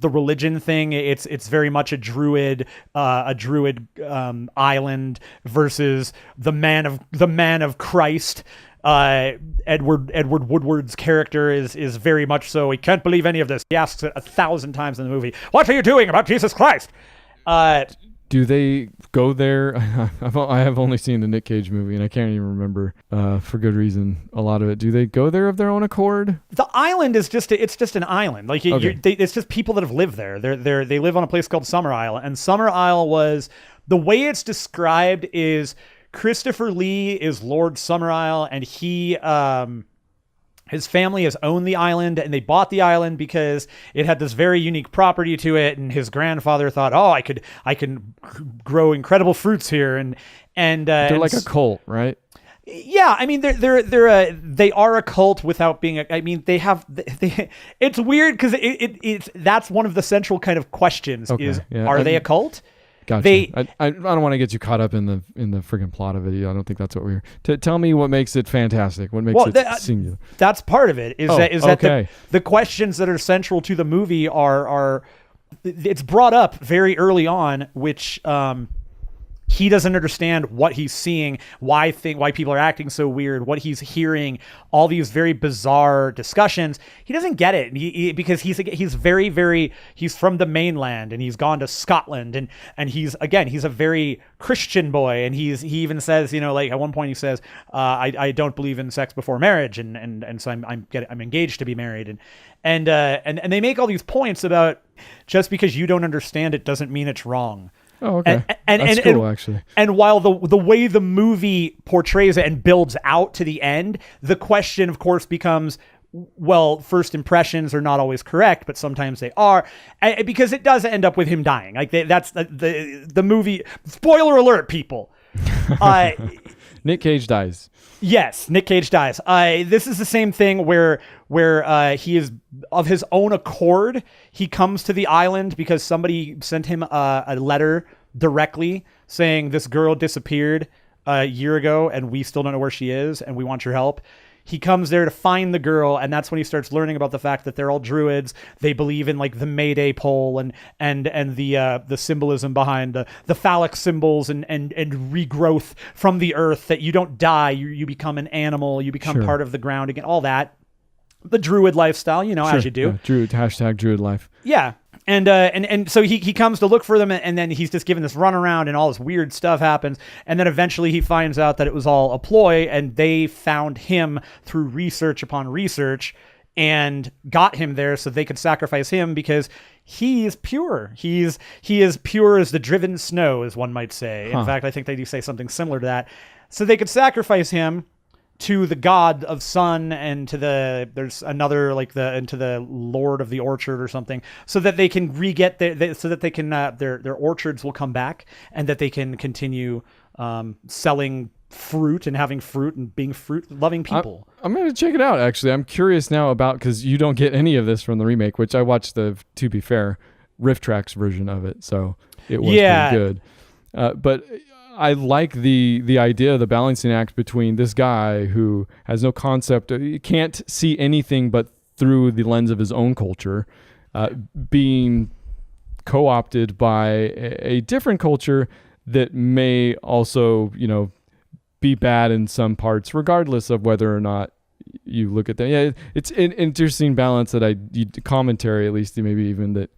religion thing. It's very much a druid island versus the man of Christ. Edward Woodward's character is very much so. He can't believe any of this. He asks it 1,000 times in the movie. What are you doing about Jesus Christ? Do they go there? I have only seen the Nick Cage movie, and I can't even remember, for good reason, a lot of it. Do they go there of their own accord? The island is just an island. Like it's just people that have lived there. They live on a place called Summer Isle, and Summer Isle was, the way it's described is Christopher Lee is Lord Summer Isle, and he his family has owned the island, and they bought the island because it had this very unique property to it. And his grandfather thought, oh, I can grow incredible fruits here. And they're like a cult, right? Yeah, I mean they are a cult without being. It's weird because it's that's one of the central kind of questions are they a cult? Gotcha. I don't want to get you caught up in the freaking plot of it. I don't think that's what we're here. Tell me what makes it fantastic. What makes it singular? That's part of it. That the questions that are central to the movie are it's brought up very early on, which he doesn't understand what he's seeing, why people are acting so weird, what he's hearing, all these very bizarre discussions. He doesn't get it because he's very, very, he's from the mainland, and he's gone to Scotland, and he's a very Christian boy, and he even says, like at one point he says, I don't believe in sex before marriage, and so I'm engaged to be married, and they make all these points about just because you don't understand it doesn't mean it's wrong. Oh, okay. That's cool, actually. And while the way the movie portrays it and builds out to the end, the question, of course, becomes, well, first impressions are not always correct, but sometimes they are, because it does end up with him dying. Like that's the movie. Spoiler alert, people. Nick Cage dies. Yes, Nick Cage dies. This is the same thing where he is of his own accord. He comes to the island because somebody sent him a letter directly saying this girl disappeared a year ago and we still don't know where she is and we want your help. He comes there to find the girl, and that's when he starts learning about the fact that they're all druids. They believe in like the Mayday pole and the symbolism behind the phallic symbols and regrowth from the earth, that you don't die, you become an animal, you become part of the ground again, all that. The druid lifestyle, as you do. Yeah, Druid life. Yeah. And so he comes to look for them, and then he's just given this runaround, and all this weird stuff happens. And then eventually he finds out that it was all a ploy, and they found him through research upon research and got him there so they could sacrifice him because he is pure. He is pure as the driven snow, as one might say. In fact, I think they do say something similar to that. So they could sacrifice him to the god of sun and to there's another into the Lord of the Orchard or something, so that they can so that they can their orchards will come back, and that they can continue selling fruit and having fruit and being fruit loving people. I'm going to check it out. Actually, I'm curious now because you don't get any of this from the remake, which I watched to be fair, Riff Tracks version of it, so it was pretty good. But I like the idea, the balancing act between this guy who has no concept, he can't see anything but through the lens of his own culture, being co-opted by a different culture that may also, be bad in some parts, regardless of whether or not you look at that. Yeah, it's an interesting balance that commentary, at least maybe even that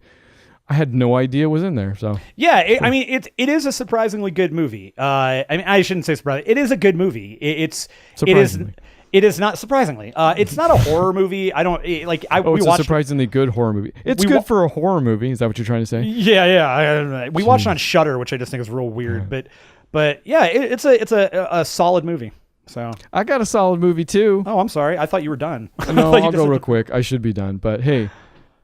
I had no idea was in there. So yeah, it is a surprisingly good movie. I shouldn't say surprising. It is a good movie. It is not surprisingly. It's not a horror movie. I don't like. It's a surprisingly good horror movie. It's good for a horror movie. Is that what you're trying to say? Yeah. We watched it on Shudder, which I just think is real weird. But yeah, it's a solid movie. So I got a solid movie too. Oh, I'm sorry. I thought you were done. No, I'll go real quick. I should be done. But hey,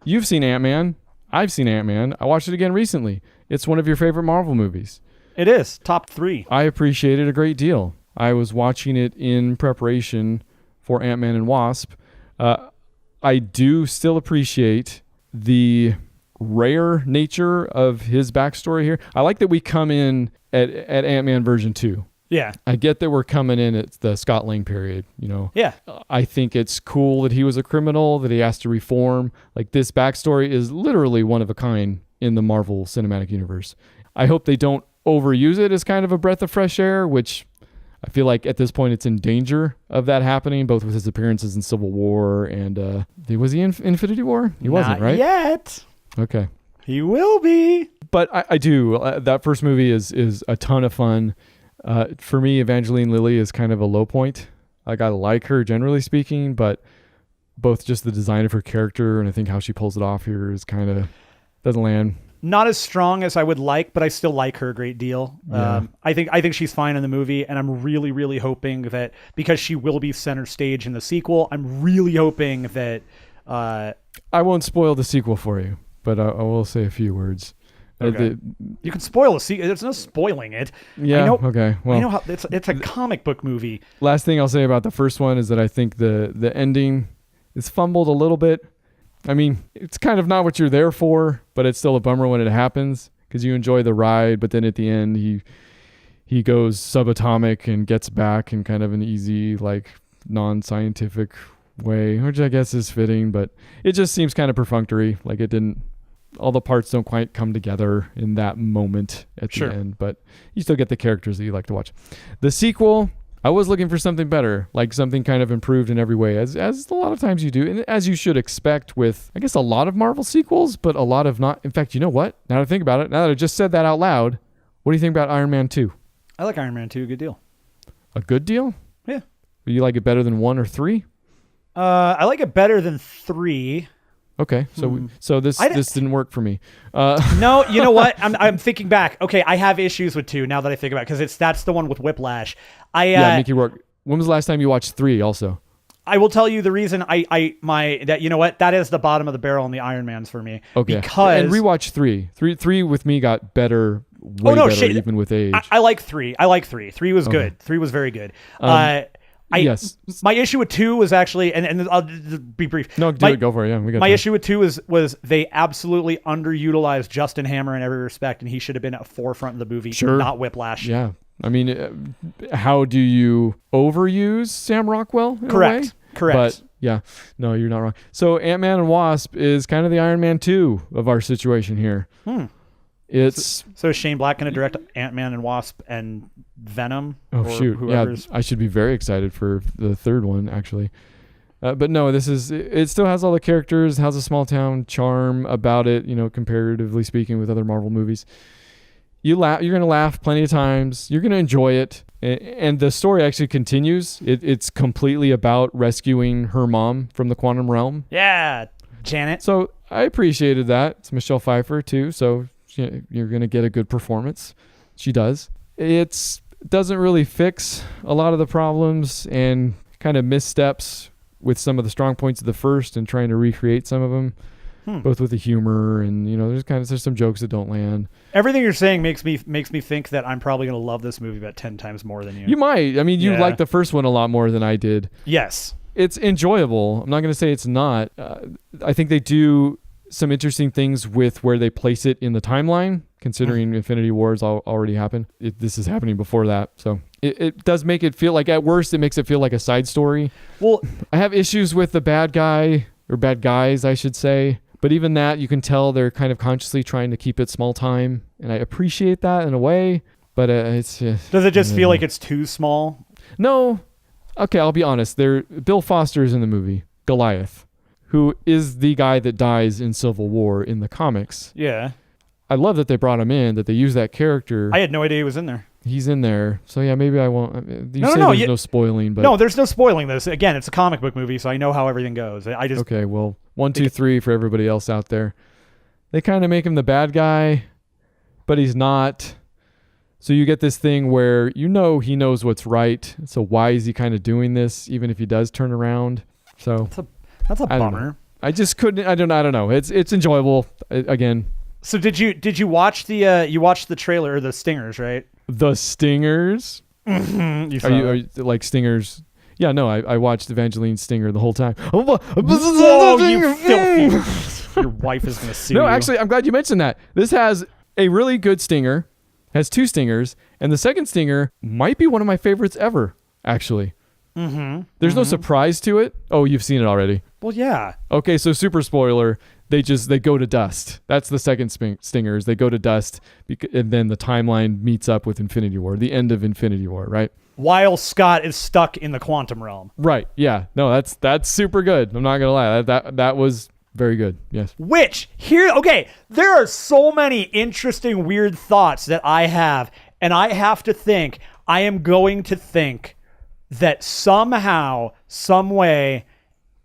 you've seen Ant-Man. I've seen Ant-Man. I watched it again recently. It's one of your favorite Marvel movies. It is. Top 3. I appreciate it a great deal. I was watching it in preparation for Ant-Man and Wasp. I do still appreciate the rare nature of his backstory here. I like that we come in at Ant-Man version 2. Yeah. I get that we're coming in at the Scott Lang period, Yeah. I think it's cool that he was a criminal, that he has to reform. Like, this backstory is literally one of a kind in the Marvel Cinematic Universe. I hope they don't overuse it as kind of a breath of fresh air, which I feel like at this point it's in danger of that happening, both with his appearances in Civil War and was he in Infinity War? He wasn't, right? Not yet. Okay. He will be. But I do. That first movie is a ton of fun. For me, Evangeline Lilly is kind of a low point. Like, I like her generally speaking, but both just the design of her character and I think how she pulls it off here is kind of doesn't land. Not as strong as I would like, but I still like her a great deal. Yeah. I think she's fine in the movie, and I'm really, really hoping that because she will be center stage in the sequel, I'm really hoping that. I won't spoil the sequel for you, but I will say a few words. Okay. You can spoil a sequel. There's no spoiling it. Yeah. Okay. Well, I know how it's a comic book movie. Last thing I'll say about the first one is that I think the ending is fumbled a little bit. I mean, it's kind of not what you're there for, but it's still a bummer when it happens because you enjoy the ride, but then at the end he goes subatomic and gets back in kind of an easy, like, non-scientific way, which I guess is fitting, but it just seems kind of perfunctory. Like, it didn't, all the parts don't quite come together in that moment at the end, but you still get the characters that you like to watch. The sequel, I was looking for something better, like something kind of improved in every way, as a lot of times you do, and as you should expect with, I guess, a lot of Marvel sequels, but a lot of not. In fact, you know what? Now that I think about it, now that I just said that out loud, what do you think about Iron Man 2? I like Iron Man 2, good deal. A good deal? Yeah. Do you like it better than 1 or 3? I like it better than 3. Okay, so this didn't work for me. No, you know what? I'm thinking back. Okay, I have issues with 2 now that I think about it because that's the one with Whiplash. Mickey Rourke. When was the last time you watched 3? Also, I will tell you the reason that you know what, that is the bottom of the barrel in the Iron Mans for me. Okay, because and rewatch 3. 3 with me got better. Better, even with age. I like 3. 3 was good. 3 was very good. Yes. My issue with 2 was actually, and I'll be brief. No, go for it. Yeah, we got my time. issue with 2 was they absolutely underutilized Justin Hammer in every respect, and he should have been at forefront of the movie, not Whiplash. Yeah, I mean, how do you overuse Sam Rockwell? Correct. But yeah, no, you're not wrong. So Ant-Man and Wasp is kind of the Iron Man 2 of our situation here. It's so is Shane Black going to direct Ant-Man and Wasp and Venom? Oh shoot! Whoever's... Yeah, I should be very excited for the third one actually. But no, it still has all the characters, has a small town charm about it, comparatively speaking with other Marvel movies. You're going to laugh plenty of times. You're going to enjoy it. And the story actually continues. It's completely about rescuing her mom from the quantum realm. Yeah, Janet. So I appreciated that. It's Michelle Pfeiffer too, so you're going to get a good performance. She does. It doesn't really fix a lot of the problems and kind of missteps with some of the strong points of the first and trying to recreate some of them, both with the humor and, there's some jokes that don't land. Everything you're saying makes me think that I'm probably going to love this movie about 10 times more than you. You might. I mean, you liked the first one a lot more than I did. Yes. It's enjoyable. I'm not going to say it's not. I think they do some interesting things with where they place it in the timeline, considering Infinity Wars already happened. This is happening before that. So it does make it feel like, at worst, it makes it feel like a side story. Well, I have issues with the bad guy, or bad guys, I should say. But even that, you can tell they're kind of consciously trying to keep it small time. And I appreciate that in a way. But it's just... Does it just feel like it's too small? No. Okay, I'll be honest. Bill Foster's in the movie, Goliath, who is the guy that dies in Civil War in the comics. Yeah. I love that they brought him in, that they used that character. I had no idea he was in there. He's in there. So yeah, maybe I won't. There's no spoiling. But no, there's no spoiling this. Again, it's a comic book movie, so I know how everything goes. Okay, well, 1, 2, 3 for everybody else out there. They kind of make him the bad guy, but he's not. So you get this thing where he knows what's right. So why is he kind of doing this, even if he does turn around? So that's a bummer. I just couldn't. I don't know. It's enjoyable. Again. So did you watch you watched the trailer, the Stingers, right? The Stingers? Mm-hmm. Are you like Stingers? Yeah, no, I watched Evangeline Stinger the whole time. Whoa, you filthy! Your wife is gonna sue you. No, actually, I'm glad you mentioned that. This has a really good stinger, has 2 stingers, and the second stinger might be one of my favorites ever, actually. Mm-hmm. There's no surprise to it. Oh, you've seen it already. Well, yeah. Okay, so super spoiler. They go to dust. That's the second stingers. They go to dust, and then the timeline meets up with Infinity War, the end of Infinity War, right? While Scott is stuck in the quantum realm. Right. Yeah. No, that's super good. I'm not gonna lie. That was Very good. Yes. There are so many interesting, weird thoughts that I have, and I am going to think that somehow, some way,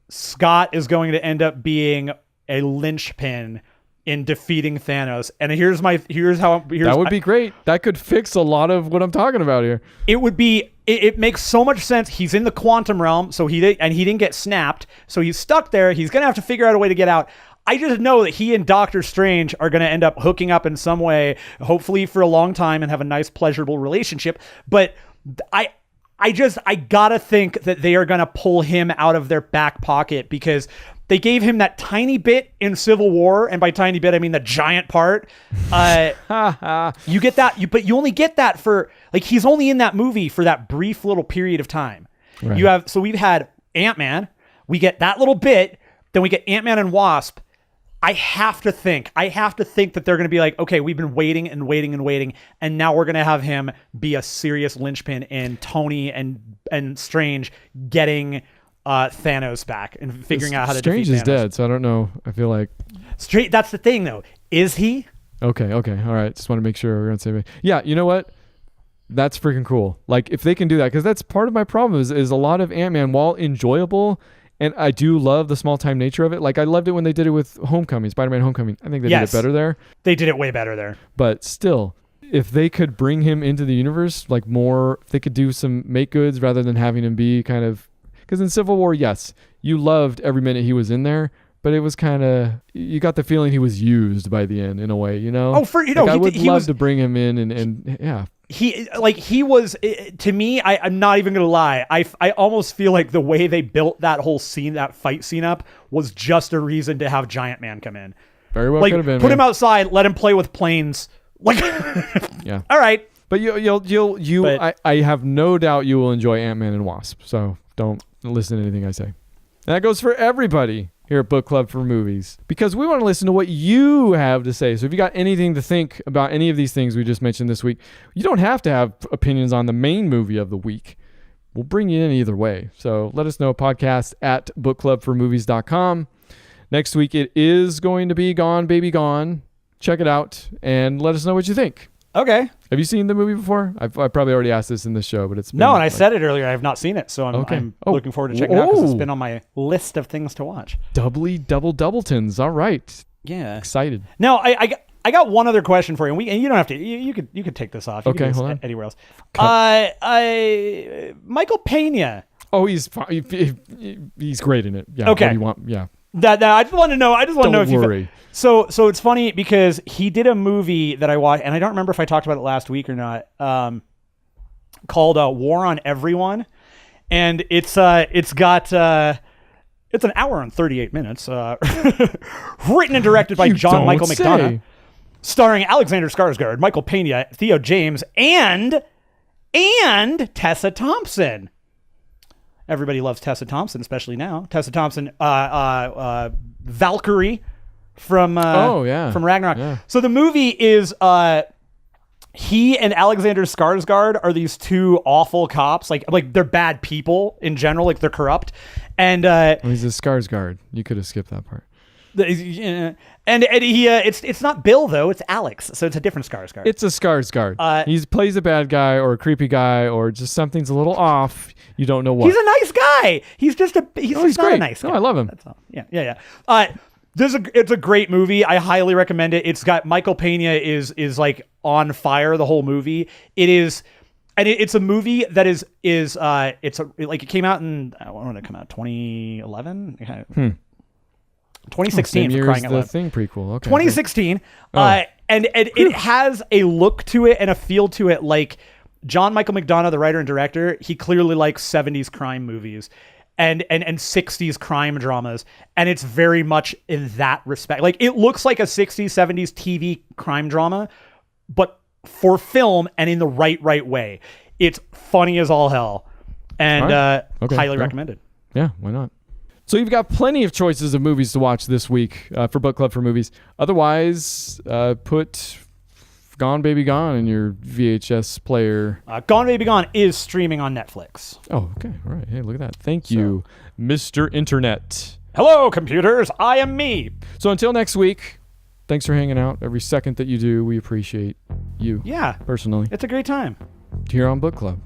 Scott is going to end up being a linchpin in defeating Thanos. And that would be great. That could fix a lot of what I'm talking about here. It makes so much sense. He's in the quantum realm, so he didn't get snapped, so he's stuck there. He's gonna have to figure out a way to get out. I just know that he and Doctor Strange are gonna end up hooking up in some way, hopefully for a long time, and have a nice, pleasurable relationship. But I gotta think that they are gonna pull him out of their back pocket, because they gave him that tiny bit in Civil War, and by tiny bit I mean the giant part. You get that, but you only get that for, like, he's only in that movie for that brief little period of time. Right. So we've had Ant-Man, we get that little bit, then we get Ant-Man and Wasp. I have to think that they're going to be like, okay, we've been waiting and waiting and waiting, and now we're going to have him be a serious linchpin in Tony and Strange getting Thanos back and figuring out how to defeat Thanos. Strange is dead, so I don't know. I feel like that's the thing, though. Is he? Okay, all right. Just want to make sure we're on the same page. Yeah, you know what? That's freaking cool. Like, if they can do that, because that's part of my problem is a lot of Ant-Man, while enjoyable, and I do love the small time nature of it. Like, I loved it when they did it with Homecoming, Spider-Man Homecoming. I think they did it better there. They did it way better there. But still, if they could bring him into the universe, like more, if they could do some make goods rather than having him be kind of, because in Civil War, yes, you loved every minute he was in there, but it was kind of, you got the feeling he was used by the end in a way, you know? I would love to bring him in and yeah. He was, to me, I'm not even gonna lie, I almost feel like the way they built that whole scene, that fight scene up, was just a reason to have Giant Man come in. Very well could have been. Put him outside, let him play with planes. Like, yeah. All right. But I have no doubt you will enjoy Ant-Man and Wasp. So don't listen to anything I say. And that goes for everybody here at Book Club for Movies, because we want to listen to what you have to say. So if you got anything to think about any of these things we just mentioned this week, you don't have to have opinions on the main movie of the week. We'll bring you in either way. So let us know, podcast at bookclubformovies.com. Next week, it is going to be Gone Baby Gone. Check it out and let us know what you think. Okay. Have you seen the movie before? I probably already asked this in the show, but it's been, no, and I said it earlier. I have not seen it, so I'm looking forward to checking it out, because it's been on my list of things to watch. Doubletons. All right. Yeah. Excited. Now, I got one other question for you, and you don't have to. You could take this off. You okay, hold on. Anywhere else. Michael Pena. Oh, he's great in it. Yeah. Okay. What do you want? Yeah. That I just want to know. I just want to know if worry. you. So it's funny because he did a movie that I watched, and I don't remember if I talked about it last week or not. Called War on Everyone, and it's an hour and 38 minutes. Written and directed by John Michael McDonough, starring Alexander Skarsgård, Michael Pena, Theo James, and Tessa Thompson. Everybody loves Tessa Thompson, especially now. Tessa Thompson, Valkyrie from Ragnarok. Yeah. So the movie is he and Alexander Skarsgård are these two awful cops, like they're bad people in general, like they're corrupt. And he's a Skarsgård. You could have skipped that part. And he it's not Bill though, it's Alex, so it's a different Skarsgård. It's a Skarsgård. He plays a bad guy or a creepy guy or just something's a little off. You don't know what. He's a nice guy. He's just he's not a nice guy. No, I love him. That's all. Yeah. It's a great movie. I highly recommend it. It's got Michael Pena is like on fire the whole movie. It is. And it's a movie that is it came out in, when did it come out? 2011? 2016 for crying out loud. The Thing prequel. Okay. 2016. And it has a look to it and a feel to it like John Michael McDonough, the writer and director. He clearly likes 70s crime movies and 60s crime dramas. And it's very much in that respect. Like, it looks like a 60s, 70s TV crime drama, but for film and in the right way. It's funny as all hell. And highly recommended. Yeah, why not? So you've got plenty of choices of movies to watch this week for Book Club for Movies. Otherwise, put Gone Baby Gone in your VHS player. Gone Baby Gone is streaming on Netflix. Oh, okay. All right. Hey, look at that. Thank you, Mr. Internet. Hello, computers. I am me. So until next week, thanks for hanging out. Every second that you do, we appreciate you. Yeah. Personally. It's a great time. Here on Book Club.